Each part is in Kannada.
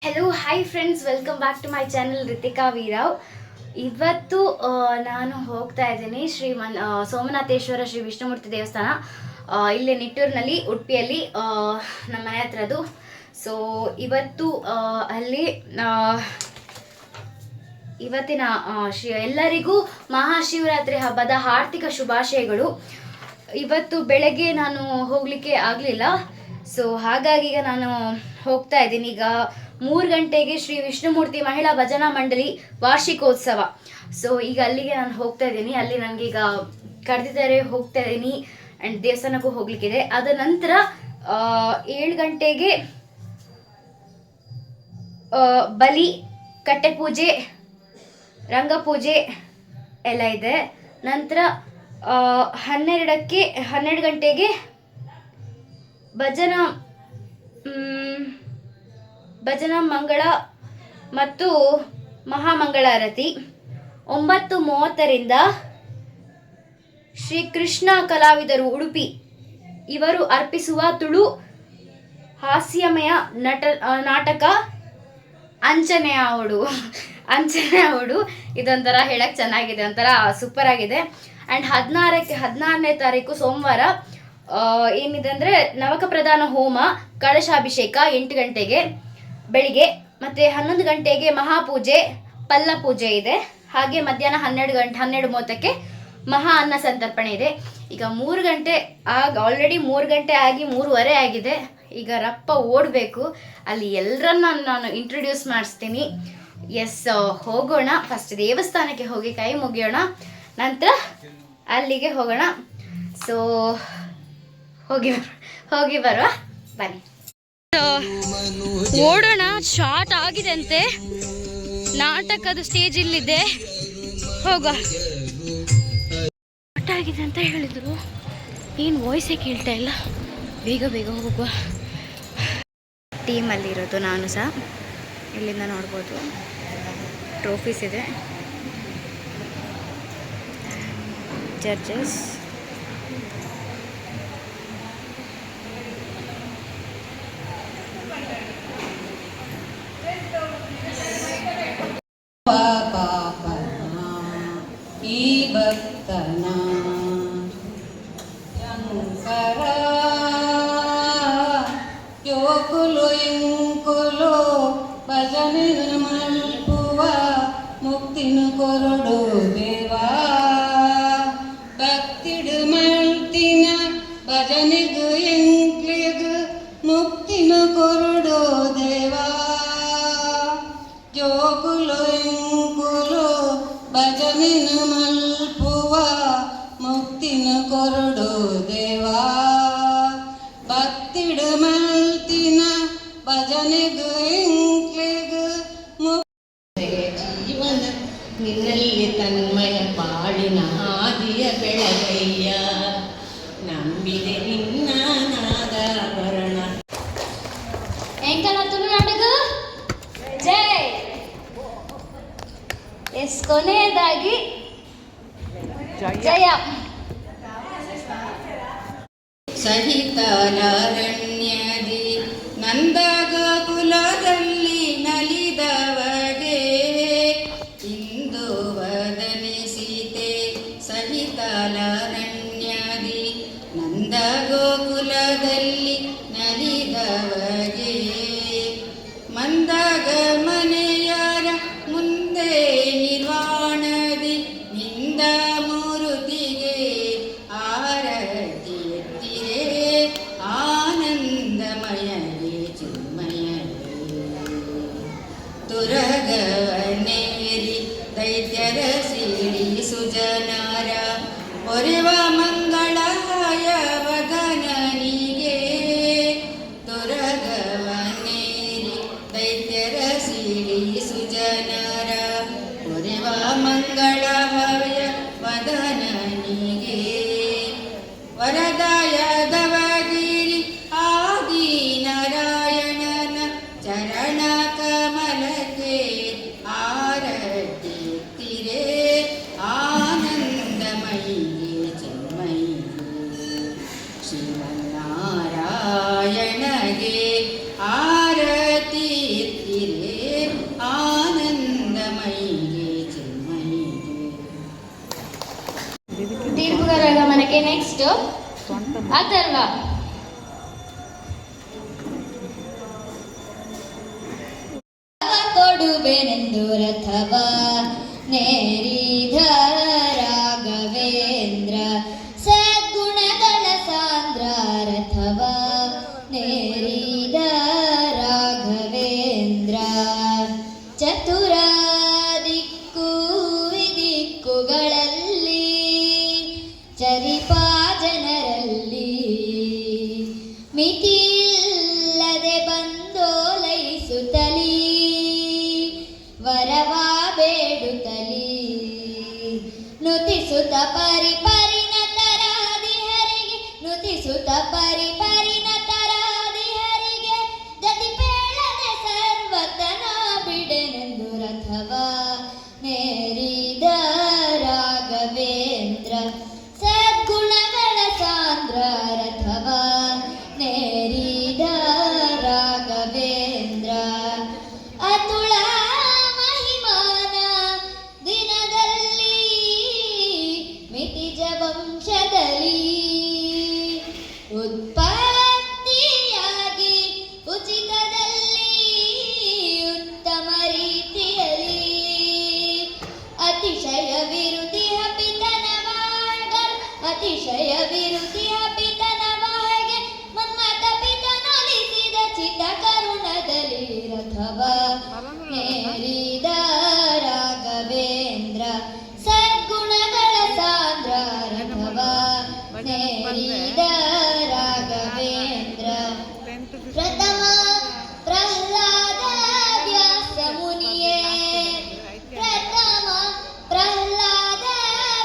Hello hi friends, welcome back to my channel Ritika Veerav. ಇವತ್ತು ನಾನು ಹೋಗ್ತಾ ಇದ್ದೀನಿ ಸೋಮನಾಥೇಶ್ವರ ಶ್ರೀ ವಿಷ್ಣುಮೂರ್ತಿ ದೇವಸ್ಥಾನ, ಇಲ್ಲೇ ನಿಟ್ಟೂರಿನಲ್ಲಿ, ಉಡುಪಿಯಲ್ಲಿ, ನಮ್ಮ ಮನೆ ಹತ್ರದ್ದು. ಸೊ ಇವತ್ತು ಅಲ್ಲಿ ಇವತ್ತಿನ ಎಲ್ಲರಿಗೂ ಮಹಾಶಿವರಾತ್ರಿ ಹಬ್ಬದ ಆರ್ಥಿಕ ಶುಭಾಶಯಗಳು. ಇವತ್ತು ಬೆಳಗ್ಗೆ ನಾನು ಹೋಗಲಿಕ್ಕೆ ಆಗಲಿಲ್ಲ, ಸೊ ಹಾಗಾಗಿ ಈಗ ನಾನು ಹೋಗ್ತಾ ಇದ್ದೀನಿ. ಈಗ 3 ಗಂಟೆಗೆ ಶ್ರೀ ವಿಷ್ಣುಮೂರ್ತಿ ಮಹಿಳಾ ಭಜನಾ ಮಂಡಳಿ ವಾರ್ಷಿಕೋತ್ಸವ. ಸೊ ಈಗ ಅಲ್ಲಿಗೆ ನಾನು ಹೋಗ್ತಾ ಇದ್ದೀನಿ. ಅಲ್ಲಿ ನನಗೆ ಈಗ ಕರೆದಿದ್ದಾರೆ, ಹೋಗ್ತಾ ಇದ್ದೀನಿ. ಆ್ಯಂಡ್ ದೇವಸ್ಥಾನಕ್ಕೂ ಹೋಗ್ಲಿಕ್ಕಿದೆ. ಅದ ನಂತರ 7 ಗಂಟೆಗೆ ಬಲಿ, ಕಟ್ಟೆ ಪೂಜೆ, ರಂಗಪೂಜೆ ಎಲ್ಲ ಇದೆ. ನಂತರ 12 ಗಂಟೆಗೆ ಭಜನಾ ಮಂಗಳ ಮತ್ತು ಮಹಾಮಂಗಳಾರತಿ. 9:30ರಿಂದ ಶ್ರೀ ಕೃಷ್ಣ ಕಲಾವಿದರು ಉಡುಪಿ ಇವರು ಅರ್ಪಿಸುವ ತುಳು ಹಾಸ್ಯಮಯ ನಾಟಕ ಅಂಚನೆಯ ಹಾಡು. ಇದೊಂಥರ ಹೇಳಕ್ಕೆ ಚೆನ್ನಾಗಿದೆ, ಒಂಥರ ಸೂಪರ್ ಆಗಿದೆ. ಆ್ಯಂಡ್ 16ನೇ ತಾರೀಕು ಸೋಮವಾರ ಏನಿದೆ ಅಂದರೆ ನವಕ ಪ್ರಧಾನ ಹೋಮ, ಕಳಶಾಭಿಷೇಕ 8 ಗಂಟೆಗೆ ಬೆಳಿಗ್ಗೆ. ಮತ್ತು 11 ಗಂಟೆಗೆ ಮಹಾಪೂಜೆ, ಪಲ್ಲ ಪೂಜೆ ಇದೆ. ಹಾಗೆ ಮಧ್ಯಾಹ್ನ 12:30ಕ್ಕೆ ಮಹಾ ಅನ್ನ ಸಂತರ್ಪಣೆ ಇದೆ. ಈಗ 3 ಗಂಟೆ ಆಲ್ರೆಡಿ 3 ಗಂಟೆ ಆಗಿ 3:15 ಆಗಿದೆ. ಈಗ ರಪ್ಪ ಓಡಬೇಕು. ಅಲ್ಲಿ ಎಲ್ಲರನ್ನ ನಾನು ಇಂಟ್ರೊಡ್ಯೂಸ್ ಮಾಡಿಸ್ತೀನಿ. ಹೋಗೋಣ. ಫಸ್ಟ್ ದೇವಸ್ಥಾನಕ್ಕೆ ಹೋಗಿ ಕೈ ಮುಗಿಯೋಣ, ನಂತರ ಅಲ್ಲಿಗೆ ಹೋಗೋಣ. ಸೊ ಹೋಗಿ ಬರುವ ಬನ್ನಿ. ಓಡೋಣ. ಸ್ಟಾರ್ಟ್ ಆಗಿದೆ ಅಂತೆ, ನಾಟಕದ ಸ್ಟೇಜ್ ಇಲ್ಲಿದೆ. ಹೋಗುವ. ಸ್ಟಾರ್ಟ್ ಆಗಿದೆ ಅಂತ ಹೇಳಿದ್ರು, ಏನು ವಾಯ್ಸೇ ಕೇಳ್ತಾ ಇಲ್ಲ. ಬೇಗ ಹೋಗುವ. ಟೀಮಲ್ಲಿರೋದು ನಾನು ಸಹ ಇಲ್ಲಿಂದ ನೋಡ್ಬೋದು. ಟ್ರೋಫೀಸ್ ಇದೆ, ಜಡ್ಜಸ್. ಈ ಭಕ್ತನ ಶಂಕರ ಯೋಕುಲು ಇಂಕುಲು ಭಜನೆ ಮಲ್ಪುವ ಮುಕ್ತಿನು ಕೊರಡು ದೇವಾ. ಭಕ್ತಿಡು ಮಲ್ತಿನ ಭಜನೆಗು ಎಂಕ್ಲಿಗು ಮುಕ್ತಿನು ಕೊರಡು ದೇವಾ. ಜೋಕುಲು ಇಂಕುಲು ಭಜನೆನು ಮಲ್ಪುವ ಮುಕ್ತಿನು ಕೊರಡು ದೇವಾ. ಭಕ್ತಿಡು ಮಲ್ತಿನ ಭಜನೆಗು ಎಂಕ್ಲಿಗು ಜೀವನ ನಿನ್ನಲ್ಲಿ ತನ್ಮಯ ಪಾಡಿನ ಆದಿಯ ಬೆಳಗಯ್ಯ. ನಂಬಿದೆ ನಿನ್ನ ನಾದಾಭರಣ. ನಾಟಕ ಜೈ. ಕೊನೆಯದಾಗಿ ಜಯ. ಸಹಿತಲಾರಣ್ಯದಿ ನಂದಗ ಕುಲದಲ್ಲಿ ನಲಿದವಗೆ ಇಂದು ವದನಿಸಿತೆ. ಸಹಿತಲಾರಣ್ಯದಿ ನಂದಗೋಕುಲದಲ್ಲಿ ನಲಿದವಗೆ ಮಂದಗ ಮನೆಯರ ಮುಂದೆ ನಿರ್ವಾಣದಿ ನಿಂದ ಮೂರುತಿಗೆ ಆರತಿ ಎತ್ತಿರೆ. ಆನಂದಮಯಗೆ ಚಿನ್ಮಯಗೆ ತುರಗವನೇರಿ ದೈತ್ಯರ ಸಿಡಿ ಸುಜನಾರ ಹೊರೆವ ಮಂಗಳಾಯ ವದನನಿಗೆ. ತುರಗವನೇರಿ ದೈತ್ಯರ ಸಿಡಿ ಸುಜನಾರ ಹೊರೆವ ಮಂಗಳಾಯ ವದನನಿಗೆ. ವರದಾಯದವಗಿರಿ ಆದಿನಾರಾಯಣನ ಚರಣ ಕಮಲಕ್ಕೆ ಆರತಿ ಎತ್ತಿರೆ. ಆನಂದಮಯಿಗೆ ಚಿನ್ಮಯಿಗೆ ಶ್ರೀಮನ್ನಾರಾಯಣಗೆ ಆರತಿ ಎತ್ತಿರೆ. ಅಥರ್ವ. ಕೊಡುವೆನೆಂದು ರಥವ ನೇರಿದ ರಾಘವೇಂದ್ರ, ಸದ್ಗುಣಗಳ ಸಾಂದ್ರ ರಥವ ನೇರಿದ ರಾಘವೇಂದ್ರ. ಚತುರ ದಿಕ್ಕು ವಿದಿಕ್ಕುಗಳಲ್ಲಿ ಚರಿಪ ಜನರಲ್ಲಿ, ಮಿತಿಯಿಲ್ಲದೆ ಬಂದೋಲೈಸುತ್ತಲೀ ವರವ ಬೇಡುತ್ತಲೀ, ನುತಿಸುತ್ತ ಪರಿಪರಿಣತರಾದಿಹರಿಗೆ, ನುತಿಸುತ್ತ ಪರಿಪರಿಣತರಾದಿಹರಿಗೆ, ಗತಿ ಬೇಡದೆ ಸರ್ವತನ ಬಿಡೆನೆಂದು ರಥವ ನೇರಿದ ರಾಘವೇಂದ್ರ, ಸದ್ಗುಣಗಳ ಸಾಂದ್ರ ರಥವ ನೇರಿದ ರಾಘವೇಂದ್ರ. ಅತುಳ ಮಹಿಮಾನ ದಿನದಲ್ಲಿ ಮಿತಿಜ ವಂಶದಲ್ಲಿ, ಉತ್ಪತ್ತಿಯಾಗಿ ಉಚಿತದಲ್ಲಿ ಉತ್ತಮ ರೀತಿಯಲ್ಲಿ, ಅತಿಶಯ ವಿರುದ್ಧಿ ಪಿತನ ಮಾರ್ಗ, ಅತಿಶಯ ವಿರುದ್ಧಿ ಪಿತನ ಮಾರ್ಗ, ಮನ್ಮಥ ಪಿತನೊಲಿಸಿದ ಚಿತ್ತ ಕರುಣದಲ್ಲಿ ರಥವ ನೇರಿದ ರಾಘವೇಂದ್ರ, ಸದ್ಗುಣಗಳ ಸಾಂದ್ರ ರಥವ ನೇರಿದ ರಾಘವೇಂದ್ರ. ಪ್ರಥಮ ಪ್ರಹ್ಲಾದ ವ್ಯಾಸ ಮುನಿಯೇ, ಪ್ರಥಮ ಪ್ರಹ್ಲಾದ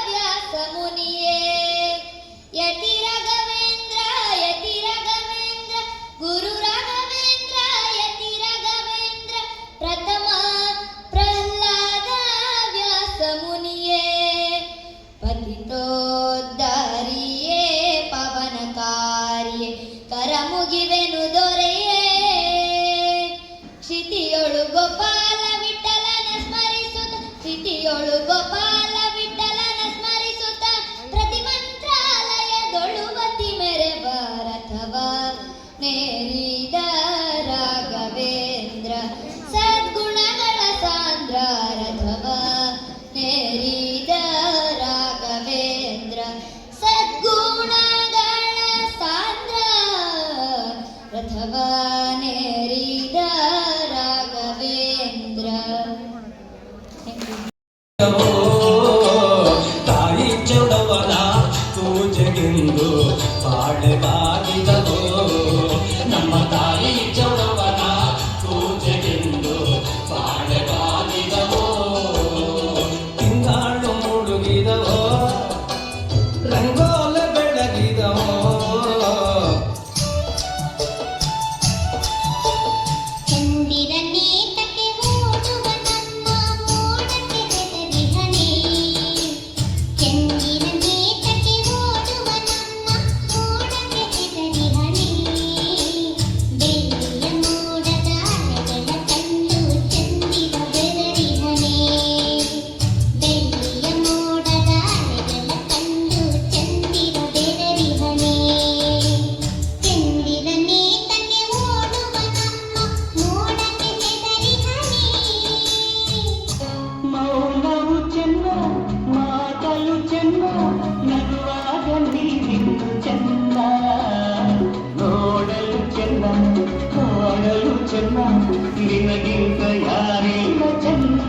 ವ್ಯಾಸ ಮುನಿಯೇ, ಯತಿ ರಾಘವೇಂದ್ರ ಯತಿ ರಾಘವೇಂದ್ರ, ಗುರು ರಾಘವೇಂದ್ರ ಯತಿ ರಾಘವೇಂದ್ರ. ಪ್ರಥಮ ಪ್ರಹ್ಲಾದ ವ್ಯಾಸ ಮುನಿಯೇ, ಪತಿತೋದ್ಧಾರಿಯೇ ಪವನಕಾರಿಯೇ, ಕರಮುಗಿವೆನು ದೊರೆಯೇ, ಕ್ಷಿತಿಯೊಳು ಗೋಪಾಲ ವಿಠಲನ ಸ್ಮರಿಸುತ್ತ, ಕ್ಷಿತಿಯೊಳು ಗೋಪಾಲ ವಿಠಲನ ಸ್ಮರಿಸುತ್ತ, ಪ್ರತಿ ಮಂತ್ರಾಲಯದೊಳು ವತಿ ಮೆರೆವ ರಥವ ನೇರಿದ ರಾಘವೇಂದ್ರ, ಸದ್ಗುಣಗಳ ಸಾಂದ್ರ ರಥವ ನೇರಿದ ರಾಘವೇಂದ್ರ, ಸದ್ಗುಣಗಳ ಸಾಂದ್ರ ರಥವ ನೇರಿದ ರಾಘವೇಂದ್ರ. ತಾಯಿ ಚೌಡವನ ಪೂಜೆಗೆಂದು ಬಾಳೆಗಾಗಿದವೋ, ನಮ್ಮ ತಾಯಿ ಚೌಡವನ ಪೂಜೆಗೆಂದು ಬಾಳೆಗಾಗಿದವೋ. ತಿಂಗಾಳು ಮುಳುಗಿದವೋ, ರಂಗೋಲ ಬೆಳಗಿದವೋ, ಚಂದಿರ ನೇತಕ್ಕೆ ಓಡುವ ನಮ್ಮ ಮೋಡಕ್ಕೆ ಹೆದರಿಹನೇ, ಚಂದಿರ ನೇತಕ್ಕೆ ಓಡುವ ನಮ್ಮ ಮೋಡಕ್ಕೆ ಹೆದರಿಹನೇ, ಬೆಳ್ಳಿಯ ಮೋಡದ ಅಲೆಗಳ ಕಂಡು ಚಂದಿರ ಬೆದರಿಹನೇ, ಬೆಳ್ಳಿಯ ಮೋಡದ ಅಲೆಗಳ ಕಂಡು ಚಂದಿರ ಬೆದರಿಹನೇ, ಚಂದಿರ ನೇತಕ್ಕೆ ಓಡುವ ನಮ್ಮ ಮೋಡಕ್ಕೆ ಹೆದರಿಹನೇ. ಮೌನವು ಚೆನ್ನ ಮಾತಲು ಚೆನ್ನ, ನಗುವಾಗ ನೀನಿಂದು ಚೆನ್ನ, ನೋಡಲು ಚೆನ್ನ ಕಾಣಲು ಚೆನ್ನ, ನಿನಗಿಂತ ಯಾರಿಲ್ಲ ಚೆನ್ನ.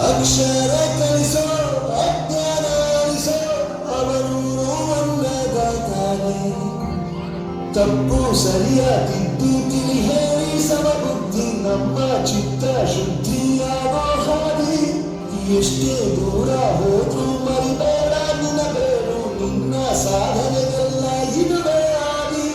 ಅಕ್ಷರ ಕಲಿಸೋ ಅಜ್ಞಾನ ಅಳಿಸೋ ಅವರೂರು ಅನ್ನದಾತಾನೆ ತಪ್ಪು ಸರಿಯ ತಿದ್ದು ತಿಳಿ ಹೇಳಿ ಸಮಬುದ್ಧಿ ನಮ್ಮ ಚಿತ್ತ ಶುದ್ಧಿಯಾಗೋ ಹಾದಿ ಎಷ್ಟೇ ದೂರ ಹೋದ್ರೂ ಮರಿಬೇಡ ನಿನ್ನ ಬೇರು ನಿನ್ನ ಸಾಧನೆಗೆಲ್ಲ ಇದುವೇ ಆದಿ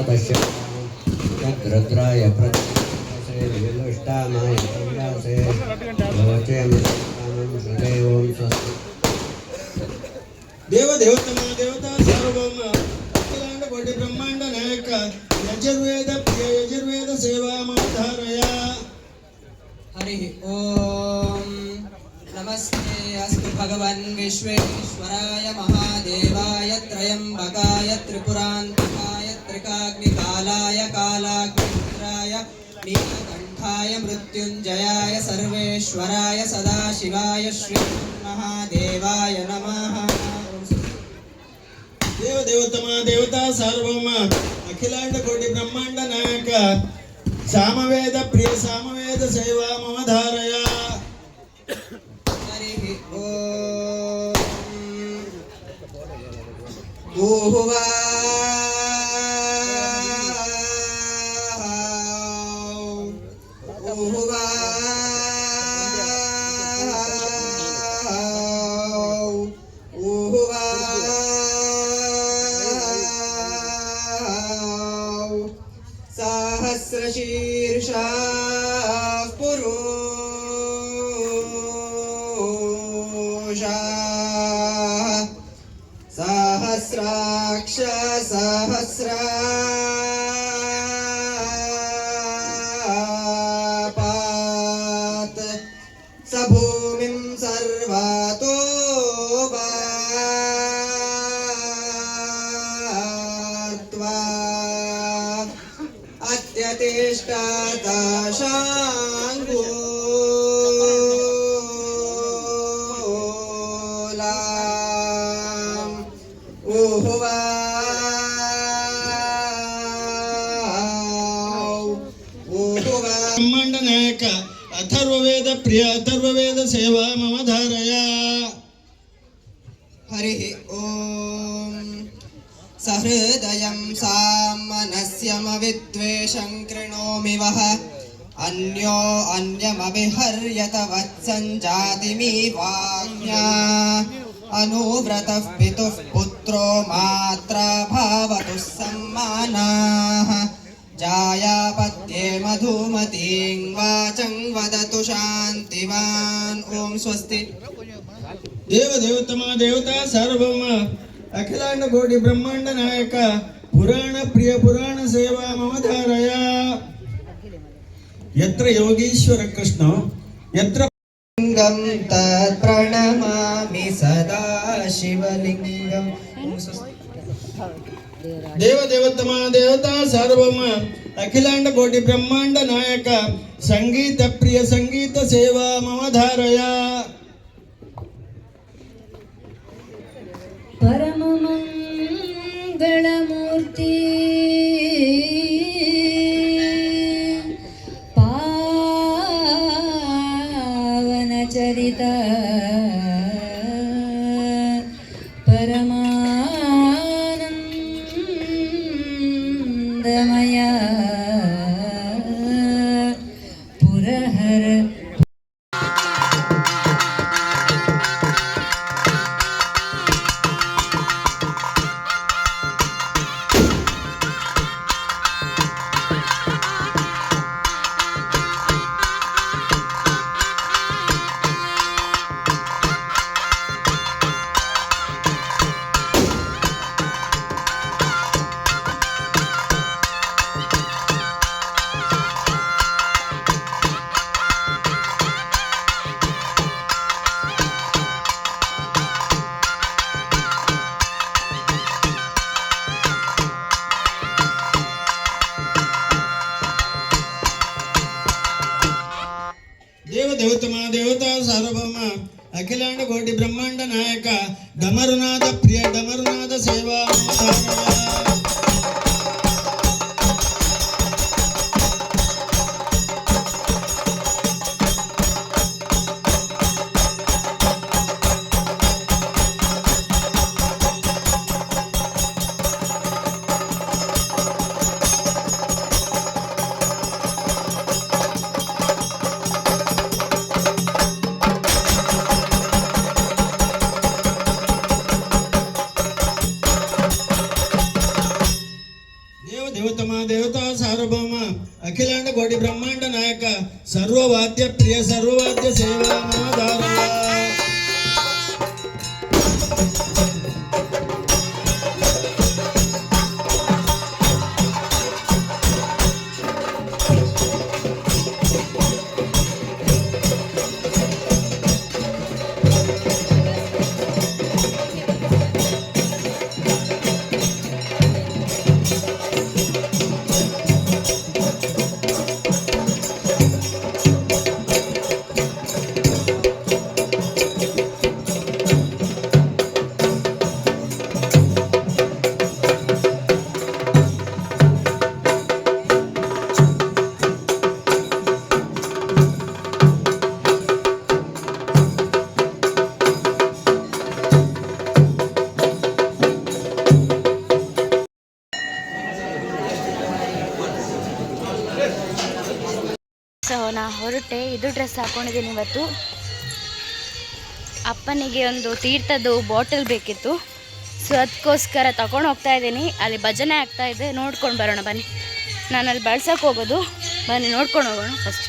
तस्य रुद्राय प्रत्यसे विनुष्टामाय संयासे लोचे मृतानं सुदेवं स्वस्ति देवदेवतम देवता सार्वभौम अखिलांड कोटि ब्रह्मांड नायक यजुर्वेद प्रिय यजुर्वेद सेवा ममधारय हरि ओम नमस्ते अस्तु भगवन् विश्वेश्वराय महादेवाय त्रयंबकाय त्रिपुरान्तकाय त्रिकाग्निकालाय कालाग्निरुद्राय नीलकण्ठाय मृत्युञ्जयाय सर्वेश्वराय सदाशिवाय श्री महादेवाय नमः देवदेवतम देवता सार्वभौम अखिलांड कोटि ब्रह्मांड नायक सामवेद प्रिय सामवेद सेवा ममधारय हरि ओम सहस्रशीर्षा पुरुषा सहस्राक्ष सहस्रापात् स भूमिं सर्वातो वार्त्वा अत्यतिष्ठताशाङ्गूलाम् ब्रह्मांड नायक अथर्ववेद प्रिय अथर्ववेद सेवा ममधारय हरि ओम सहृदयं सामनस्यमविद्वेषं कृणोमि वः अन्यो अन्यमविहर्यत वत्सञ्जातिमीवाज्ञा अनुव्रतः पितुः पुत्रो मात्रा भावतुः सम्मानाः जायापत्ये मधुमतीं वाचं वदतु शान्तिवान् ॐ स्वस्ति देवदेवतम देवता सार्वभौम अखिलांड कोटि ब्रह्मांड नायक पुराण प्रिय पुराण सेवा ममधारय यत्र योगीश्वर कृष्ण यत्र लिंगं तत् प्रणमामि सदा शिवलिंगं देवदेवतम देवता सार्वभौम अखिलांड कोटि ब्रह्मांड नायक संगीत प्रिय संगीत सेवा ममधारय परममङ्गलमूर्ति पावनचरित परमानन्दमय पुरहर देवदेवतम देवता सार्वभौम अखिलांड कोटि ब्रह्मांड नायक डमरुनाथ प्रिय डमरुनाथ सेवा ममधारय ಸರ್ವೋತ್ತಮ ದೇವತಾ ಸಾರ್ವಭೌಮ ಅಖಿಲಾಂಡ ಕೋಟಿ ಬ್ರಹ್ಮಾಂಡ ನಾಯಕ ಸರ್ವವಾದ್ಯ ಪ್ರಿಯ ಸರ್ವವಾದ್ಯ ಸೇವಾ ಮಮದಾರ. ಸೊ ನಾ ಹೊರಟೆ, ಇದು ಡ್ರೆಸ್ ಹಾಕೊಂಡಿದ್ದೀನಿ ಇವತ್ತು. ಅಪ್ಪನಿಗೆ ಒಂದು ತೀರ್ಥದ್ದು ಬಾಟಲ್ ಬೇಕಿತ್ತು, ಸೊ ಅದಕ್ಕೋಸ್ಕರ ತಗೊಂಡು ಹೋಗ್ತಾ ಇದ್ದೀನಿ. ಅಲ್ಲಿ ಭಜನೆ ಆಗ್ತಾ ಇದೆ, ನೋಡ್ಕೊಂಡು ಬರೋಣ ಬನ್ನಿ. ನಾನು ಅಲ್ಲಿ ಬಳಸೋಕೆ ಹೋಗೋದು, ಬನ್ನಿ ನೋಡ್ಕೊಂಡು ಹೋಗೋಣ first.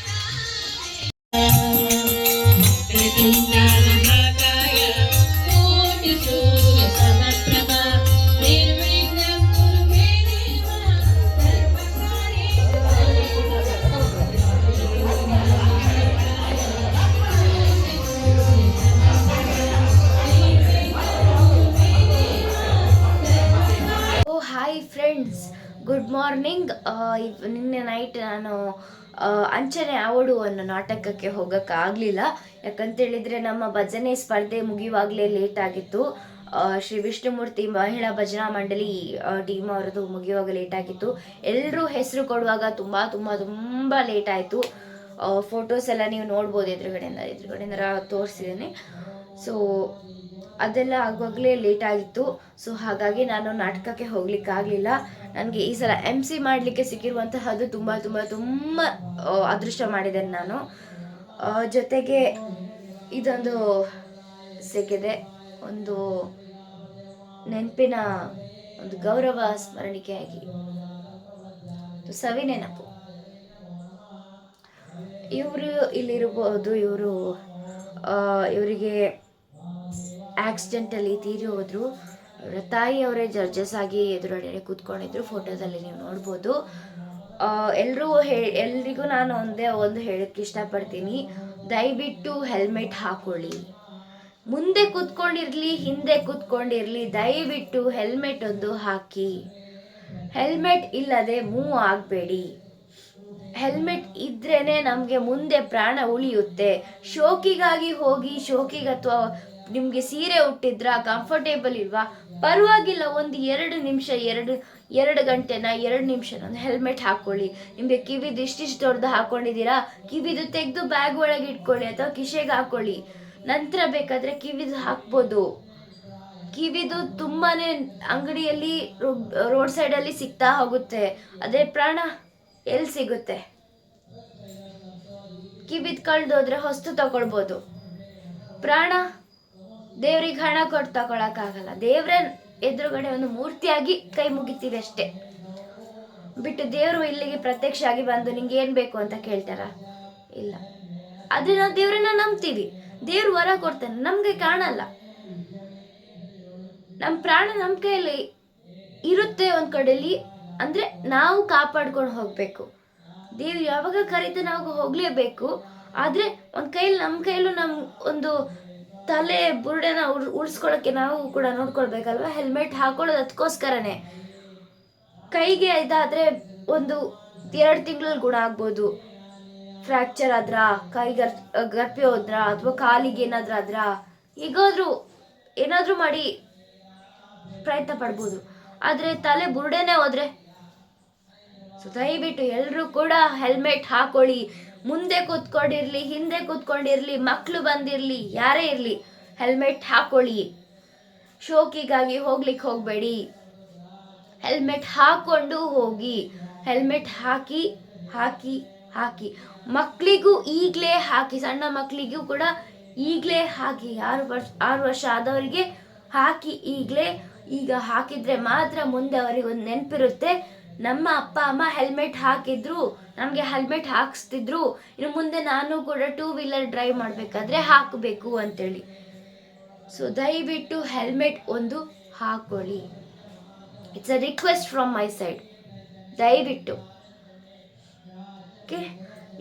Hi friends, good morning. ನಿನ್ನೆ ನೈಟ್ ನಾನು ಅಂಚನೆ ಆವಡು ಅನ್ನೋ ನಾಟಕಕ್ಕೆ ಹೋಗೋಕ್ಕಾಗಲಿಲ್ಲ. ಯಾಕಂತೇಳಿದರೆ ನಮ್ಮ ಭಜನೆ ಸ್ಪರ್ಧೆ ಮುಗಿಯುವಾಗಲೇ ಲೇಟ್ ಆಗಿತ್ತು. ಶ್ರೀ ವಿಷ್ಣುಮೂರ್ತಿ ಮಹಿಳಾ ಭಜನಾ ಮಂಡಳಿ ಟೀಮ್ ಅವರದು ಮುಗಿಯುವಾಗ ಲೇಟ್ ಆಗಿತ್ತು. ಎಲ್ಲರೂ ಹೆಸರು ಕೊಡುವಾಗ ತುಂಬ ತುಂಬ ತುಂಬ ಲೇಟ್ ಆಯಿತು. ಫೋಟೋಸ್ ಎಲ್ಲ ನೀವು ನೋಡ್ಬೋದು, ಎದುರುಗಡೆಯಿಂದ ತೋರಿಸಿದ್ದೀನಿ. ಸೊ ಅದೆಲ್ಲ ಆಗುವಾಗಲೇ ಲೇಟ್ ಆಗಿತ್ತು. ಸೊ ಹಾಗಾಗಿ ನಾನು ನಾಟಕಕ್ಕೆ ಹೋಗ್ಲಿಕ್ಕಾಗಲಿಲ್ಲ. ನನಗೆ ಈ ಸಲ MC ಮಾಡಲಿಕ್ಕೆ ಸಿಕ್ಕಿರುವಂತಹದ್ದು ತುಂಬ ತುಂಬ ತುಂಬ ಅದೃಷ್ಟ ಮಾಡಿದ್ದೇನೆ ನಾನು. ಜೊತೆಗೆ ಇದೊಂದು ಸಿಕ್ಕಿದೆ, ಒಂದು ನೆನಪಿನ ಒಂದು ಗೌರವ ಸ್ಮರಣಿಕೆಯಾಗಿ, ಸವಿ ನೆನಪು. ಇವರು ಇಲ್ಲಿರಬಹುದು. ಇವರಿಗೆ ಆಕ್ಸಿಡೆಂಟಲ್ಲಿ ತೀರಿ ಹೋದ್ರು. ಅವರ ತಾಯಿಯವರೇ ಜಡ್ಜಸ್ ಆಗಿ ಎದುರುಗಡೆ ಕೂತ್ಕೊಂಡಿದ್ರು, ಫೋಟೋದಲ್ಲಿ ನೀವು ನೋಡ್ಬೋದು. ಎಲ್ರಿಗೂ ನಾನು ಒಂದು ಹೇಳಕ್ಕೆ ಇಷ್ಟಪಡ್ತೀನಿ, ದಯವಿಟ್ಟು ಹೆಲ್ಮೆಟ್ ಹಾಕೊಳ್ಳಿ. ಮುಂದೆ ಕೂತ್ಕೊಂಡಿರಲಿ, ಹಿಂದೆ ಕೂತ್ಕೊಂಡಿರಲಿ, ದಯವಿಟ್ಟು ಹೆಲ್ಮೆಟ್ ಒಂದು ಹಾಕಿ. ಹೆಲ್ಮೆಟ್ ಇಲ್ಲದೆ ಮೂವ್ ಆಗಬೇಡಿ. ಹೆಲ್ಮೆಟ್ ಇದ್ರೇನೆ ನಮಗೆ ಮುಂದೆ ಪ್ರಾಣ ಉಳಿಯುತ್ತೆ. ಶೋಕಿಗಾಗಿ ಹೋಗಿ, ಶೋಕಿಗೆ ಅಥವಾ ನಿಮಗೆ ಸೀರೆ ಉಟ್ಟಿದ್ರ ಕಂಫರ್ಟೇಬಲ್ ಇಲ್ವಾ, ಪರವಾಗಿಲ್ಲ, ಒಂದು 2 ನಿಮಿಷ, 2 ಗಂಟೆನ 2 ನಿಮಿಷನ ಒಂದು ಹೆಲ್ಮೆಟ್ ಹಾಕ್ಕೊಳ್ಳಿ. ನಿಮಗೆ ಕಿವಿದು ಇಷ್ಟಿಷ್ಟು ದೊಡ್ಡದು ಹಾಕ್ಕೊಂಡಿದ್ದೀರಾ, ಕಿವಿದು ತೆಗೆದು ಬ್ಯಾಗ್ ಒಳಗೆ ಇಟ್ಕೊಳ್ಳಿ ಅಥವಾ ಕಿಶೆಗೆ ಹಾಕ್ಕೊಳ್ಳಿ. ನಂತರ ಬೇಕಾದರೆ ಕಿವಿದು ಹಾಕ್ಬೋದು. ಕಿವಿದು ತುಂಬಾ ಅಂಗಡಿಯಲ್ಲಿ ರೋಡ್ ಸೈಡಲ್ಲಿ ಸಿಗ್ತಾ ಹೋಗುತ್ತೆ. ಅದೇ ಪ್ರಾಣ ಎಲ್ಲಿ ಸಿಗುತ್ತೆ? ಕಿವಿದು ಕಳೆದೋದ್ರೆ ಹೊಸ್ತು ತಗೊಳ್ಬೋದು. ಪ್ರಾಣ ದೇವ್ರಿಗೆ ಹಣ ಕೊಟ್ಟು ತಗೊಳಕ್ಕಾಗಲ್ಲ. ದೇವ್ರ ಎದುರುಗಡೆ ಒಂದು ಮೂರ್ತಿಯಾಗಿ ಕೈ ಮುಗಿತೀವಿ ಅಷ್ಟೇ ಬಿಟ್ಟು ದೇವರು ಇಲ್ಲಿಗೆ ಪ್ರತ್ಯಕ್ಷ ಆಗಿ ಬಂದು ನಿಂಗೆ ಏನು ಬೇಕು ಅಂತ ಕೇಳ್ತಾರ? ಇಲ್ಲ. ಆದರೆ ನಾವು ದೇವ್ರನ್ನ ನಂಬ್ತೀವಿ. ದೇವ್ರು ವರ ಕೊಡ್ತಾನೆ, ನಮಗೆ ಕಾಣಲ್ಲ. ನಮ್ಮ ಪ್ರಾಣ ನಮ್ಮ ಕೈಯಲ್ಲಿ ಇರುತ್ತೆ ಒಂದು ಕಡೆಯಲ್ಲಿ, ಅಂದರೆ ನಾವು ಕಾಪಾಡ್ಕೊಂಡು ಹೋಗಬೇಕು. ದೇವ್ರು ಯಾವಾಗ ಕರೀತ ನಾವು ಹೋಗಲೇಬೇಕು. ಆದರೆ ನಮ್ಮ ಕೈಯಲ್ಲೂ ಒಂದು ತಲೆ ಬುರುಡೆನ ಉಳಿಸ್ಕೊಳ್ಳೋಕ್ಕೆ ನಾವು ಕೂಡ ನೋಡ್ಕೊಳ್ಬೇಕಲ್ವ. ಹೆಲ್ಮೆಟ್ ಹಾಕೊಳ್ಳೋದು ಅದಕ್ಕೋಸ್ಕರನೇ. ಕೈಗೆ ಇದಾದರೆ ಒಂದು 2 ತಿಂಗಳಲ್ಲಿ ಗುಣ ಆಗ್ಬೋದು. ಫ್ರ್ಯಾಕ್ಚರ್ ಆದ್ರ, ಕೈ ಗರ್ಪಿ ಹೋದ್ರ, ಅಥವಾ ಕಾಲಿಗೆ ಏನಾದ್ರೂ ಆದ್ರ, ಈಗಾದ್ರೂ ಏನಾದರೂ ಮಾಡಿ ಪ್ರಯತ್ನ ಪಡ್ಬೋದು. ಆದರೆ ತಲೆ ಬುರುಡೆನೇ ಹೋದ್ರೆ, ಸೊ ದಯವಿಟ್ಟು ಎಲ್ಲರೂ ಕೂಡ ಹೆಲ್ಮೆಟ್ ಹಾಕೊಳ್ಳಿ. ಮುಂದೆ ಕೂತ್ಕೊಂಡಿರ್ಲಿ, ಹಿಂದೆ ಕೂತ್ಕೊಂಡಿರ್ಲಿ, ಮಕ್ಕಳು ಬಂದಿರಲಿ, ಯಾರೇ ಇರಲಿ, ಹೆಲ್ಮೆಟ್ ಹಾಕೊಳ್ಳಿ. ಶೋಕಿಗಾಗಿ ಹೋಗ್ಲಿಕ್ಕೆ ಹೋಗಬೇಡಿ. ಹೆಲ್ಮೆಟ್ ಹಾಕೊಂಡು ಹೋಗಿ. ಹೆಲ್ಮೆಟ್ ಹಾಕಿ ಹಾಕಿ ಹಾಕಿ ಮಕ್ಕಳಿಗೂ ಈಗಲೇ ಹಾಕಿ. ಸಣ್ಣ ಮಕ್ಕಳಿಗೂ ಕೂಡ ಈಗಲೇ ಹಾಕಿ. 6 ವರ್ಷ ಆದವರಿಗೆ ಹಾಕಿ ಈಗಲೇ. ಈಗ ಹಾಕಿದ್ರೆ ಮಾತ್ರ ಮುಂದೆ ಅವರಿಗೆ ಒಂದು ನೆನಪಿರುತ್ತೆ. ನಮ್ಮ ಅಪ್ಪ ಅಮ್ಮ ಹೆಲ್ಮೆಟ್ ಹಾಕಿದ್ರು, ನಮಗೆ ಹೆಲ್ಮೆಟ್ ಹಾಕಿಸ್ತಿದ್ರು. ಇನ್ನು ಮುಂದೆ ನಾನು ಕೂಡ 2 ವೀಲರ್ ಡ್ರೈವ್ ಮಾಡಬೇಕಾದ್ರೆ ಹಾಕಬೇಕು ಅಂತೇಳಿ. ಸೊ ದಯವಿಟ್ಟು ಹೆಲ್ಮೆಟ್ ಒಂದು ಹಾಕೊಳ್ಳಿ. It's a request from my side, ದಯವಿಟ್ಟು. ಓಕೆ,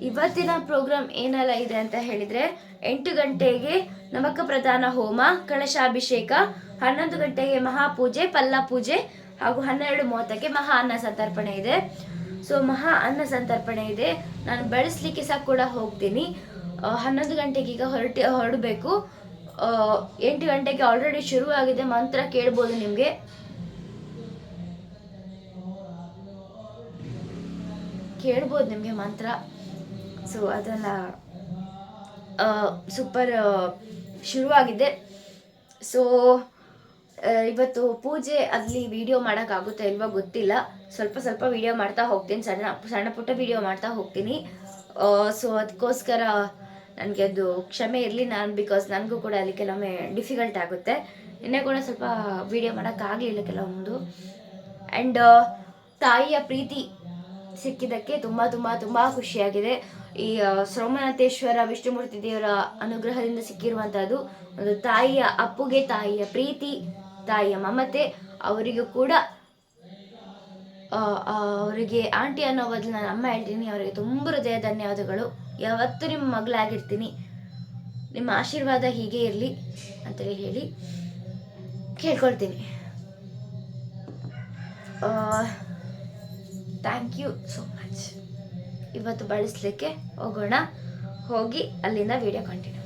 ಇವತ್ತಿನ ಪ್ರೋಗ್ರಾಮ್ ಏನೆಲ್ಲ ಇದೆ ಅಂತ ಹೇಳಿದರೆ 8 ಗಂಟೆಗೆ ನಮಕ ಪ್ರಧಾನ ಹೋಮ, ಕಳಶಾಭಿಷೇಕ, 11 ಗಂಟೆಗೆ ಮಹಾಪೂಜೆ, ಪಲ್ಲ ಪೂಜೆ ಹಾಗೂ 12:30ಕ್ಕೆ ಮಹಾ ಅನ್ನ ಸಂತರ್ಪಣೆ ಇದೆ. ಸೊ ಮಹಾ ಅನ್ನ ಸಂತರ್ಪಣೆ ಇದೆ, ನಾನು ಬೆಳೆಸಲಿಕ್ಕೆ ಸಹ ಕೂಡ ಹೋಗ್ತೀನಿ. 11 ಗಂಟೆಗೆ ಈಗ ಹೊರಡಬೇಕು. 8 ಗಂಟೆಗೆ ಆಲ್ರೆಡಿ ಶುರುವಾಗಿದೆ. ಮಂತ್ರ ಕೇಳ್ಬೋದು ನಿಮಗೆ. ಮಂತ್ರ. ಸೊ ಅದೆಲ್ಲ ಸೂಪರ್ ಶುರುವಾಗಿದೆ. ಸೊ ಇವತ್ತು ಪೂಜೆ ಅಲ್ಲಿ ವಿಡಿಯೋ ಮಾಡೋಕ್ಕಾಗುತ್ತಾ ಇಲ್ವಾ ಗೊತ್ತಿಲ್ಲ. ಸ್ವಲ್ಪ ವಿಡಿಯೋ ಮಾಡ್ತಾ ಹೋಗ್ತೀನಿ, ಸಣ್ಣ ಪುಟ್ಟ ವಿಡಿಯೋ ಮಾಡ್ತಾ ಹೋಗ್ತೀನಿ. ಸೊ ಅದಕ್ಕೋಸ್ಕರ ನನಗೆ ಅದು ಕ್ಷಮೆ ಇರಲಿ. ಬಿಕಾಸ್ ನನಗೂ ಕೂಡ ಅಲ್ಲಿ ಕೆಲವೊಮ್ಮೆ ಡಿಫಿಕಲ್ಟ್ ಆಗುತ್ತೆ. ನಿನ್ನೆ ಕೂಡ ಸ್ವಲ್ಪ ವಿಡಿಯೋ ಮಾಡೋಕ್ಕಾಗಲಿಲ್ಲ ಕೆಲವೊಂದು. ಆ್ಯಂಡ್ ತಾಯಿಯ ಪ್ರೀತಿ ಸಿಕ್ಕಿದ್ದಕ್ಕೆ ತುಂಬ ಖುಷಿಯಾಗಿದೆ. ಈ ಸೋಮನಾಥೇಶ್ವರ ವಿಷ್ಣುಮೂರ್ತಿ ದೇವರ ಅನುಗ್ರಹದಿಂದ ಸಿಕ್ಕಿರುವಂಥದ್ದು ಒಂದು ತಾಯಿಯ ಅಪ್ಪುಗೆ, ತಾಯಿಯ ಪ್ರೀತಿ, ತಾಯಿಯ ಮಮತೆ. ಅವರಿಗೂ ಕೂಡ ಅವರಿಗೆ ಆಂಟಿ ಅನ್ನೋ ಬದಲು ನಾನು ಅಮ್ಮ ಹೇಳ್ತೀನಿ. ಅವರಿಗೆ ತುಂಬ ಹೃದಯ ಧನ್ಯವಾದಗಳು. ಯಾವತ್ತೂ ನಿಮ್ಮ ಮಗಳಾಗಿರ್ತೀನಿ. ನಿಮ್ಮ ಆಶೀರ್ವಾದ ಹೀಗೆ ಇರಲಿ ಅಂತೇಳಿ ಹೇಳಿ ಕೇಳ್ಕೊಳ್ತೀನಿ. Thank you so much. ಇವತ್ತು ಬಳಸಲಿಕ್ಕೆ ಹೋಗೋಣ. ಹೋಗಿ ಅಲ್ಲಿಂದ ವಿಡಿಯೋ ಕಂಟಿನ್ಯೂ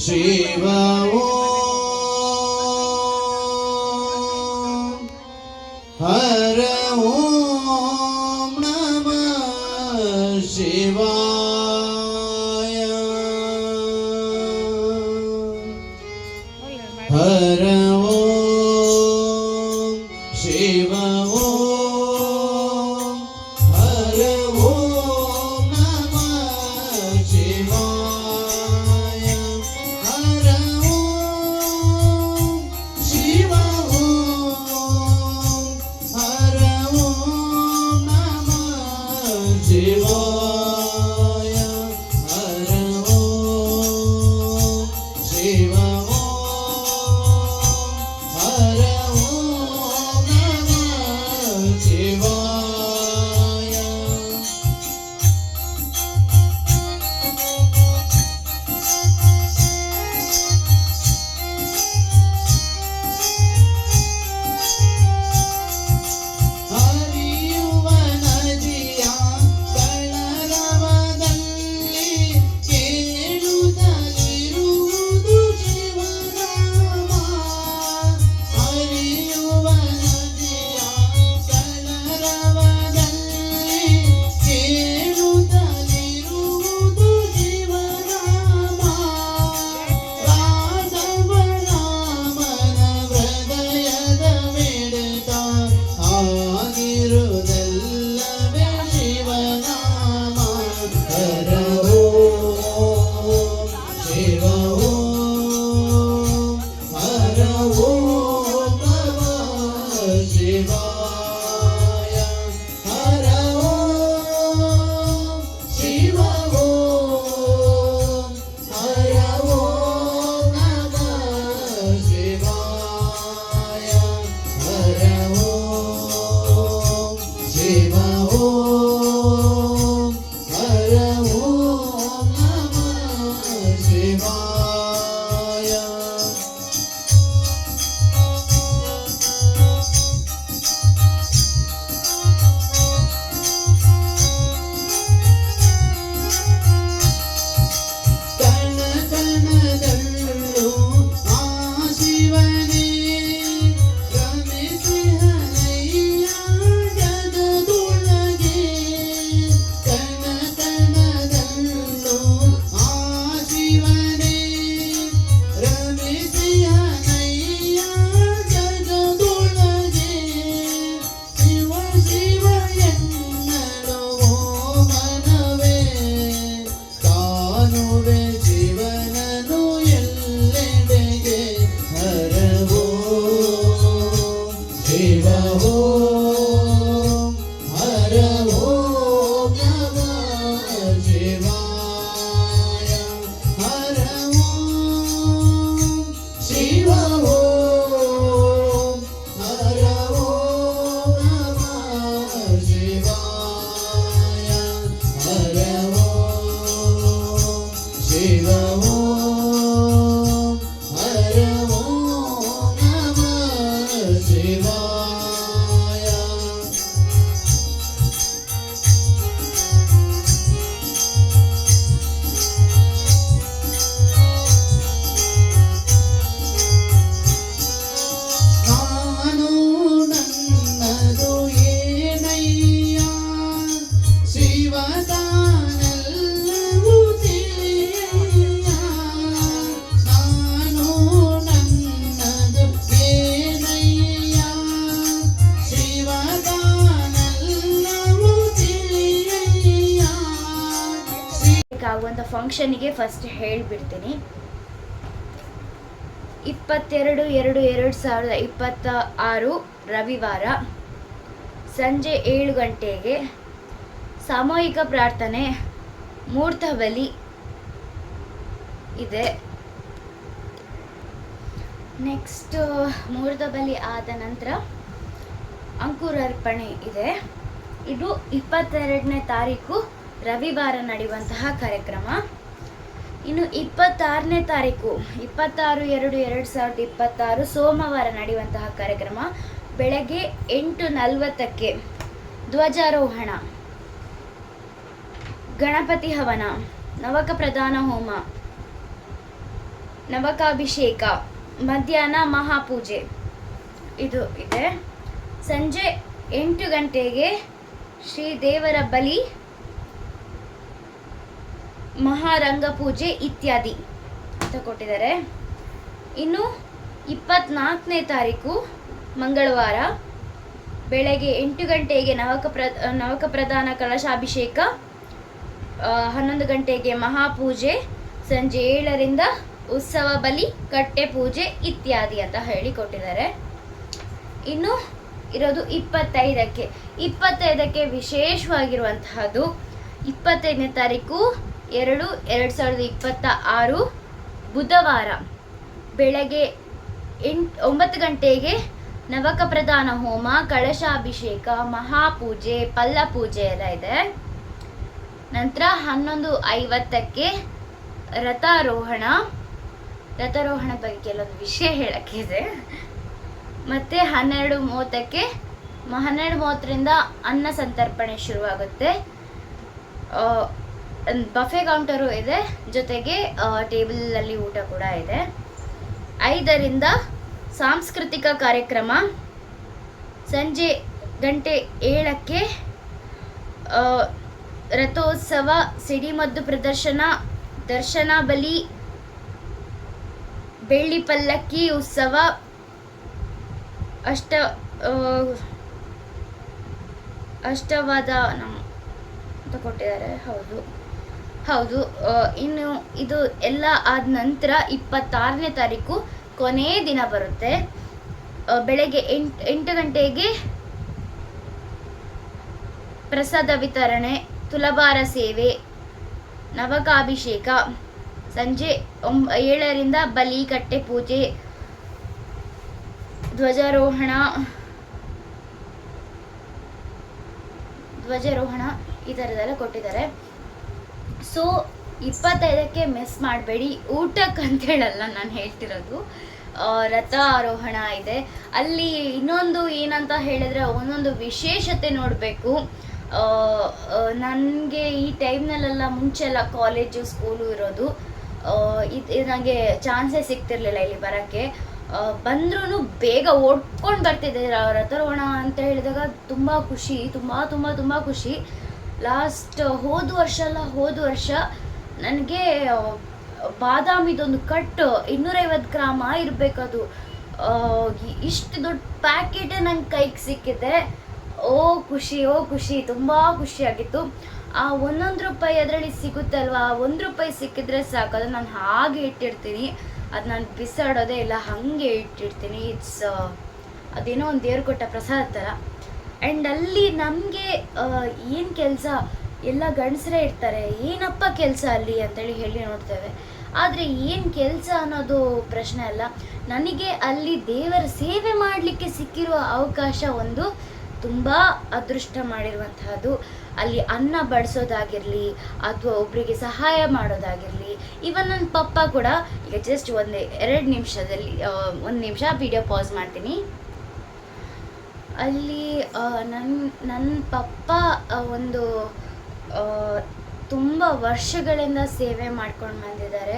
ಶಿವ ಓಂ ಹರ ಓಂ ನಮಃ ಶಿವಾಯ. ಹರ ಓಂ ಶಿವ ಓಂ ಹರ ಓಂ ನಮಃ ಶಿವಾಯ. ಹರ ಓಂ ಕಾಣುವೆ ಶಿವನನು ಎಲ್ಲೆಡೆಗೆ ಹರವೋ ಶಿವ ಓಂ ಹರವೋ ನಮಃ ಶಿವಾಯ ಹರವೋ ಶಿವ ಓಂ ಹರವೋ ನಮಃ ಶಿವಾಯ ಹರವೋ ಶಿವ ಓಂ ಹರವೋ ನಮಃ ಶಿವಾಯ. ನಾನು ನನ್ನದು ಏನಯ್ಯ ಶಿವದಾನೆಲ್ಲವೂ ತಿಳಿಯಯ್ಯ ನಾನು ನನ್ನದು ಏನಯ್ಯ ಶಿವದಾನೆಲ್ಲವೂ ತಿಳಿಯಯ್ಯ ಆಗುವಂಥ ಫಂಕ್ಷನಿಗೆ ಫಸ್ಟ್ ಹೇಳಿಬಿಡ್ತೀನಿ. 22/2/2026 ರವಿವಾರ ಸಂಜೆ 7 ಗಂಟೆಗೆ ಸಾಮೂಹಿಕ ಪ್ರಾರ್ಥನೆ ಮುಹೂರ್ತ ಬಲಿ ಇದೆ. ನೆಕ್ಸ್ಟ್ ಮುಹೂರ್ತ ಬಲಿ ಆದ ನಂತರ ಅಂಕುರಾರ್ಪಣೆ ಇದೆ. ಇದು 22ನೇ ತಾರೀಕು ರವಿವಾರ ನಡೆಯುವಂತಹ ಕಾರ್ಯಕ್ರಮ. ಇನ್ನು 26ನೇ ತಾರೀಕು 26/2/2026 ಸೋಮವಾರ ನಡೆಯುವಂತಹ ಕಾರ್ಯಕ್ರಮ ಬೆಳಗ್ಗೆ 8:40ಕ್ಕೆ ಧ್ವಜಾರೋಹಣ, ಗಣಪತಿ ಹವನ, ನವಕ ಪ್ರಧಾನ ಹೋಮ, ನವಕಾಭಿಷೇಕ, ಮಧ್ಯಾಹ್ನ ಮಹಾಪೂಜೆ ಇದು ಇದೆ. ಸಂಜೆ 8 ಗಂಟೆಗೆ ಶ್ರೀ ದೇವರ ಬಲಿ, ಮಹಾರಂಗ ಪೂಜೆ ಇತ್ಯಾದಿ ಅಂತ ಕೊಟ್ಟಿದ್ದಾರೆ. ಇನ್ನು 24ನೇ ತಾರೀಕು ಮಂಗಳವಾರ ಬೆಳಗ್ಗೆ 8 ಗಂಟೆಗೆ ನವಕ ಪ್ರಧಾನ ಕಲಶಾಭಿಷೇಕ, 11 ಗಂಟೆಗೆ ಮಹಾಪೂಜೆ, ಸಂಜೆ 7ರಿಂದ ಉತ್ಸವ ಬಲಿ, ಕಟ್ಟೆ ಪೂಜೆ ಇತ್ಯಾದಿ ಅಂತ ಹೇಳಿ ಕೊಟ್ಟಿದ್ದಾರೆ. ಇನ್ನು ಇರೋದು 25ಕ್ಕೆ ವಿಶೇಷವಾಗಿರುವಂತಹದ್ದು 25ನೇ ತಾರೀಕು 2/2026 ಬುಧವಾರ ಬೆಳಗ್ಗೆ 9 ಗಂಟೆಗೆ ನವಕ ಪ್ರಧಾನ ಹೋಮ, ಕಳಶಾಭಿಷೇಕ, ಮಹಾಪೂಜೆ, ಪಲ್ಲ ಪೂಜೆ ಎಲ್ಲ ಇದೆ. ನಂತರ 11:50ಕ್ಕೆ ರಥಾರೋಹಣ ಬಗ್ಗೆ ಕೆಲವೊಂದು ವಿಷಯ ಹೇಳಕ್ಕಿದೆ. ಮತ್ತು 12:30ಕ್ಕೆ 12:30ರಿಂದ ಅನ್ನ ಸಂತರ್ಪಣೆ ಶುರುವಾಗುತ್ತೆ. ಬಫೆ ಕೌಂಟರು ಇದೆ, ಜೊತೆಗೆ ಟೇಬಲಲ್ಲಿ ಊಟ ಕೂಡ ಇದೆ. 5ರಿಂದ ಸಾಂಸ್ಕೃತಿಕ ಕಾರ್ಯಕ್ರಮ, ಸಂಜೆ 7:00ಕ್ಕೆ ರಥೋತ್ಸವ, ಸಿಡಿಮದ್ದು ಪ್ರದರ್ಶನ, ದರ್ಶನ ಬಲಿ, ಬೆಳ್ಳಿ ಪಲ್ಲಕ್ಕಿ ಉತ್ಸವ, ಅಷ್ಟವಾದನ ಅಂತ ಕೊಟ್ಟಿದ್ದಾರೆ. ಹೌದು. ಇನ್ನು ಇದು ಎಲ್ಲ ಆದ ನಂತರ 26ನೇ ತಾರೀಕು ಕೊನೆಯ ದಿನ ಬರುತ್ತೆ. ಬೆಳಗ್ಗೆ 8 ಗಂಟೆಗೆ ಪ್ರಸಾದ ವಿತರಣೆ, ತುಲಾಭಾರ ಸೇವೆ, ನವಕಾಭಿಷೇಕ, ಸಂಜೆ 7ರಿಂದ ಬಲಿ, ಕಟ್ಟೆ ಪೂಜೆ, ಧ್ವಜಾರೋಹಣ ಈ ಥರದ್ದೆಲ್ಲ ಕೊಟ್ಟಿದ್ದಾರೆ. ಸೊ 25ಕ್ಕೆ ಮಿಸ್ ಮಾಡಬೇಡಿ. ಊಟಕ್ಕಂತ ಹೇಳಲ್ಲ ನಾನು ಹೇಳ್ತಿರೋದು, ರಥಾರೋಹಣ ಇದೆ. ಅಲ್ಲಿ ಇನ್ನೊಂದು ಏನಂತ ಹೇಳಿದ್ರೆ ಒಂದೊಂದು ವಿಶೇಷತೆ ನೋಡಬೇಕು. ನನಗೆ ಈ ಟೈಮ್ನಲ್ಲೆಲ್ಲ ಮುಂಚೆಲ್ಲ ಕಾಲೇಜು ಸ್ಕೂಲು ಇರೋದು, ನನಗೆ ಚಾನ್ಸೇ ಸಿಗ್ತಿರ್ಲಿಲ್ಲ ಇಲ್ಲಿ ಬರೋಕ್ಕೆ. ಬಂದ್ರೂ ಬೇಗ ಓಡ್ಕೊಂಡು ಬರ್ತಿದ್ದೆ. ರಥಾರೋಹಣ ಅಂತ ಹೇಳಿದಾಗ ತುಂಬ ಖುಷಿ, ತುಂಬ ಖುಷಿ. ಲಾಸ್ಟ್ ಹೋದ ವರ್ಷ ನನಗೆ ಬಾದಾಮಿದೊಂದು ಕಟ್ಟು 250 ಗ್ರಾಮ ಇರಬೇಕದು. ಇಷ್ಟು ದೊಡ್ಡ ಪ್ಯಾಕೆಟೇ ನಂಗೆ ಕೈಗೆ ಸಿಕ್ಕಿದೆ. ಓ ಖುಷಿ ತುಂಬ ಖುಷಿಯಾಗಿತ್ತು. ಆ 1 ರೂಪಾಯಿ ಅದರಲ್ಲಿ ಸಿಗುತ್ತಲ್ವಾ, 1 ರೂಪಾಯಿ ಸಿಕ್ಕಿದ್ರೆ ಸಾಕು, ಅದನ್ನು ನಾನು ಹಾಗೆ ಇಟ್ಟಿರ್ತೀನಿ, ಅದು ನಾನು ಬಿಸಾಡೋದೇ ಇಲ್ಲ, ಹಾಗೆ ಇಟ್ಟಿರ್ತೀನಿ. ಅದೇನೋ ಒಂದು ದೇವ್ರು ಕೊಟ್ಟ ಪ್ರಸಾದ ಥರ. ಆ್ಯಂಡ್ ಅಲ್ಲಿ ನಮಗೆ ಏನು ಕೆಲಸ, ಎಲ್ಲ ಗಂಡಸರೇ ಇರ್ತಾರೆ, ಏನಪ್ಪ ಕೆಲಸ ಅಲ್ಲಿ ಅಂತೇಳಿ ಹೇಳಿ ನೋಡ್ತೇವೆ. ಆದರೆ ಏನು ಕೆಲಸ ಅನ್ನೋದು ಪ್ರಶ್ನೆ ಅಲ್ಲ. ನನಗೆ ಅಲ್ಲಿ ದೇವರ ಸೇವೆ ಮಾಡಲಿಕ್ಕೆ ಸಿಕ್ಕಿರುವ ಅವಕಾಶ ಒಂದು ತುಂಬ ಅದೃಷ್ಟ ಮಾಡಿರುವಂತಹದ್ದು. ಅಲ್ಲಿ ಅನ್ನ ಬಡಿಸೋದಾಗಿರಲಿ ಅಥವಾ ಒಬ್ಬರಿಗೆ ಸಹಾಯ ಮಾಡೋದಾಗಿರಲಿ. ಇವನ್ ನನ್ನ ಪಪ್ಪ ಕೂಡ, ಈಗ ಜಸ್ಟ್ 1 ನಿಮಿಷದಲ್ಲಿ 1 ನಿಮಿಷ ವಿಡಿಯೋ ಪಾಸ್ ಮಾಡ್ತೀನಿ. ಅಲ್ಲಿ ನನ್ನ ಪಪ್ಪ ಒಂದು ತುಂಬ ವರ್ಷಗಳಿಂದ ಸೇವೆ ಮಾಡ್ಕೊಂಡು ಬಂದಿದ್ದಾರೆ.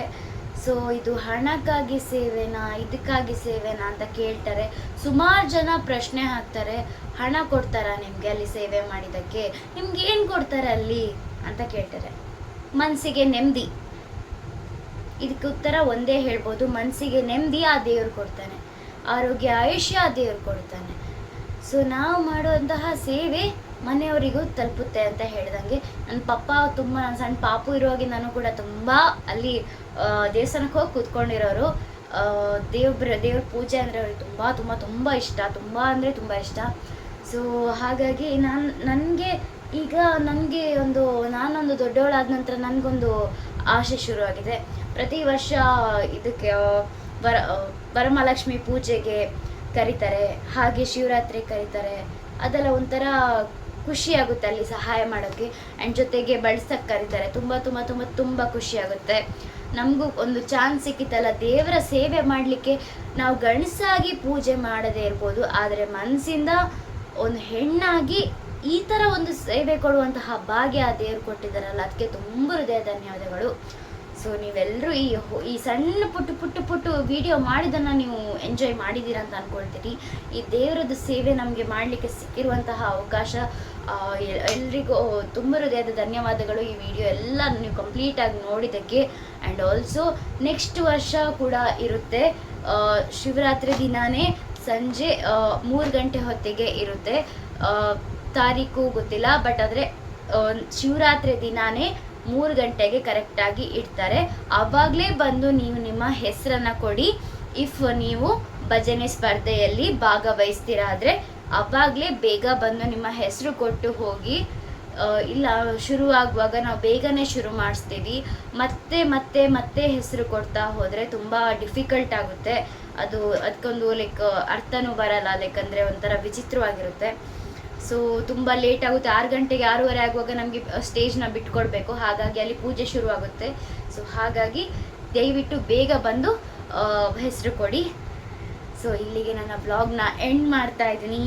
ಸೊ ಇದು ಹಣಕ್ಕಾಗಿ ಸೇವೆನಾ, ಇದಕ್ಕಾಗಿ ಸೇವೆನಾ ಅಂತ ಕೇಳ್ತಾರೆ. ಸುಮಾರು ಜನ ಪ್ರಶ್ನೆ ಹಾಕ್ತಾರೆ, ಹಣ ಕೊಡ್ತಾರಾ ನಿಮಗೆ ಅಲ್ಲಿ ಸೇವೆ ಮಾಡಿದ್ದಕ್ಕೆ, ನಿಮ್ಗೆ ಏನು ಕೊಡ್ತಾರೆ ಅಲ್ಲಿ ಅಂತ ಕೇಳ್ತಾರೆ. ಮನಸ್ಸಿಗೆ ನೆಮ್ಮದಿ. ಇದಕ್ಕೆ ಉತ್ತರ ಒಂದೇ ಹೇಳ್ಬೋದು, ಮನಸ್ಸಿಗೆ ನೆಮ್ಮದಿ ಆ ದೇವ್ರು ಕೊಡ್ತಾನೆ, ಆರೋಗ್ಯ ಆಯುಷ್ಯ ಆ ದೇವ್ರು ಕೊಡ್ತಾನೆ. ಸೊ ನಾವು ಮಾಡುವಂತಹ ಸೇವೆ ಮನೆಯವರಿಗೂ ತಲುಪುತ್ತೆ ಅಂತ ಹೇಳ್ದಂಗೆ. ನನ್ನ ಪಪ್ಪ ತುಂಬ, ನನ್ನ ಸಣ್ಣ ಪಾಪು ಇರುವಾಗಿಂದನೂ ಕೂಡ ತುಂಬ ಅಲ್ಲಿ ದೇವಸ್ಥಾನಕ್ಕೆ ಹೋಗಿ ಕೂತ್ಕೊಂಡಿರೋರು. ದೇವ್ರ ಪೂಜೆ ಅಂದರೆ ಅವ್ರಿಗೆ ತುಂಬ ತುಂಬ ತುಂಬ ಇಷ್ಟ, ತುಂಬ ಅಂದರೆ ತುಂಬ ಇಷ್ಟ. ಸೊ ಹಾಗಾಗಿ ನನಗೆ ನಾನೊಂದು ದೊಡ್ಡವಳಾದ ನಂತರ ನನಗೊಂದು ಆಸೆ ಶುರುವಾಗಿದೆ. ಪ್ರತಿ ವರ್ಷ ಇದಕ್ಕೆ ವರಮಹಾಲಕ್ಷ್ಮಿ ಪೂಜೆಗೆ ಕರೀತಾರೆ, ಹಾಗೆ ಶಿವರಾತ್ರಿ ಕರೀತಾರೆ. ಅದೆಲ್ಲ ಒಂಥರ ಖುಷಿಯಾಗುತ್ತೆ ಅಲ್ಲಿ ಸಹಾಯ ಮಾಡೋಕ್ಕೆ. ಆ್ಯಂಡ್ ಜೊತೆಗೆ ಬಳ್ಸಕ್ಕೆ ಕರೀತಾರೆ. ತುಂಬ ತುಂಬ ತುಂಬ ತುಂಬ ಖುಷಿಯಾಗುತ್ತೆ. ನಮಗೂ ಒಂದು ಚಾನ್ಸ್ ಸಿಕ್ಕಿತ್ತಲ್ಲ ದೇವರ ಸೇವೆ ಮಾಡಲಿಕ್ಕೆ. ನಾವು ಗಂಡಸಾಗಿ ಪೂಜೆ ಮಾಡದೇ ಇರ್ಬೋದು, ಆದರೆ ಮನಸ್ಸಿಂದ ಒಂದು ಹೆಣ್ಣಾಗಿ ಈ ಥರ ಒಂದು ಸೇವೆ ಕೊಡುವಂತಹ ಭಾಗ್ಯ ಆ ದೇವರು ಕೊಟ್ಟಿದ್ದಾರಲ್ಲ, ಅದಕ್ಕೆ ತುಂಬ ಹೃದಯ ಧನ್ಯವಾದಗಳು. ಸೊ ನೀವೆಲ್ಲರೂ ಈ ಸಣ್ಣ ಪುಟ್ಟು ವಿಡಿಯೋ ಮಾಡಿದ್ದನ್ನು ನೀವು ಎಂಜಾಯ್ ಮಾಡಿದ್ದೀರಾ ಅಂತ ಅಂದ್ಕೊಳ್ತೀನಿ. ಈ ದೇವರದ್ದು ಸೇವೆ ನಮಗೆ ಮಾಡಲಿಕ್ಕೆ ಸಿಕ್ಕಿರುವಂತಹ ಅವಕಾಶ ಎಲ್ರಿಗೂ ತುಂಬ ಹೃದಯದ ಧನ್ಯವಾದಗಳು. ಈ ವಿಡಿಯೋ ಎಲ್ಲ ನೀವು ಕಂಪ್ಲೀಟಾಗಿ ನೋಡಿದ್ದಕ್ಕೆ. ಆ್ಯಂಡ್ ಆಲ್ಸೋ ನೆಕ್ಸ್ಟ್ ವರ್ಷ ಕೂಡ ಇರುತ್ತೆ. ಶಿವರಾತ್ರಿ ದಿನಾನೇ ಸಂಜೆ 3 ಗಂಟೆ ಹೊತ್ತಿಗೆ ಇರುತ್ತೆ. ತಾರೀಕು ಗೊತ್ತಿಲ್ಲ, ಬಟ್ ಆದರೆ ಶಿವರಾತ್ರಿ ದಿನಾನೇ 3 ಗಂಟೆಗೆ ಕರೆಕ್ಟಾಗಿ ಇಡ್ತಾರೆ. ಆವಾಗಲೇ ಬಂದು ನೀವು ನಿಮ್ಮ ಹೆಸರನ್ನು ಕೊಡಿ. ಇಫ್ ನೀವು ಭಜನೆ ಸ್ಪರ್ಧೆಯಲ್ಲಿ ಭಾಗವಹಿಸ್ತೀರಾದರೆ ಆವಾಗಲೇ ಬೇಗ ಬಂದು ನಿಮ್ಮ ಹೆಸರು ಕೊಟ್ಟು ಹೋಗಿ. ಇಲ್ಲ ಶುರುವಾಗುವಾಗ ನಾವು ಬೇಗನೆ ಶುರು ಮಾಡಿಸ್ತೀವಿ. ಮತ್ತೆ ಹೆಸರು ಕೊಡ್ತಾ ಹೋದರೆ ತುಂಬ ಡಿಫಿಕಲ್ಟ್ ಆಗುತ್ತೆ. ಅದಕ್ಕೊಂದು ಅರ್ಥನೂ ಬರಲ್ಲ, ಅಂದರೆ ಒಂಥರ ವಿಚಿತ್ರವಾಗಿರುತ್ತೆ. ಸೊ ತುಂಬ ಲೇಟ್ ಆಗುತ್ತೆ. 6 ಗಂಟೆಗೆ 6:30 ಆಗುವಾಗ ನಮಗೆ ಸ್ಟೇಜ್ನ ಬಿಟ್ಕೊಡ್ಬೇಕು, ಹಾಗಾಗಿ ಅಲ್ಲಿ ಪೂಜೆ ಶುರುವಾಗುತ್ತೆ. ಸೊ ಹಾಗಾಗಿ ದಯವಿಟ್ಟು ಬೇಗ ಬಂದು ಹೆಸರು ಕೊಡಿ. ಸೊ ಇಲ್ಲಿಗೆ ನನ್ನ ಬ್ಲಾಗ್ನ ಎಂಡ್ ಮಾಡ್ತಾ ಇದ್ದೀನಿ.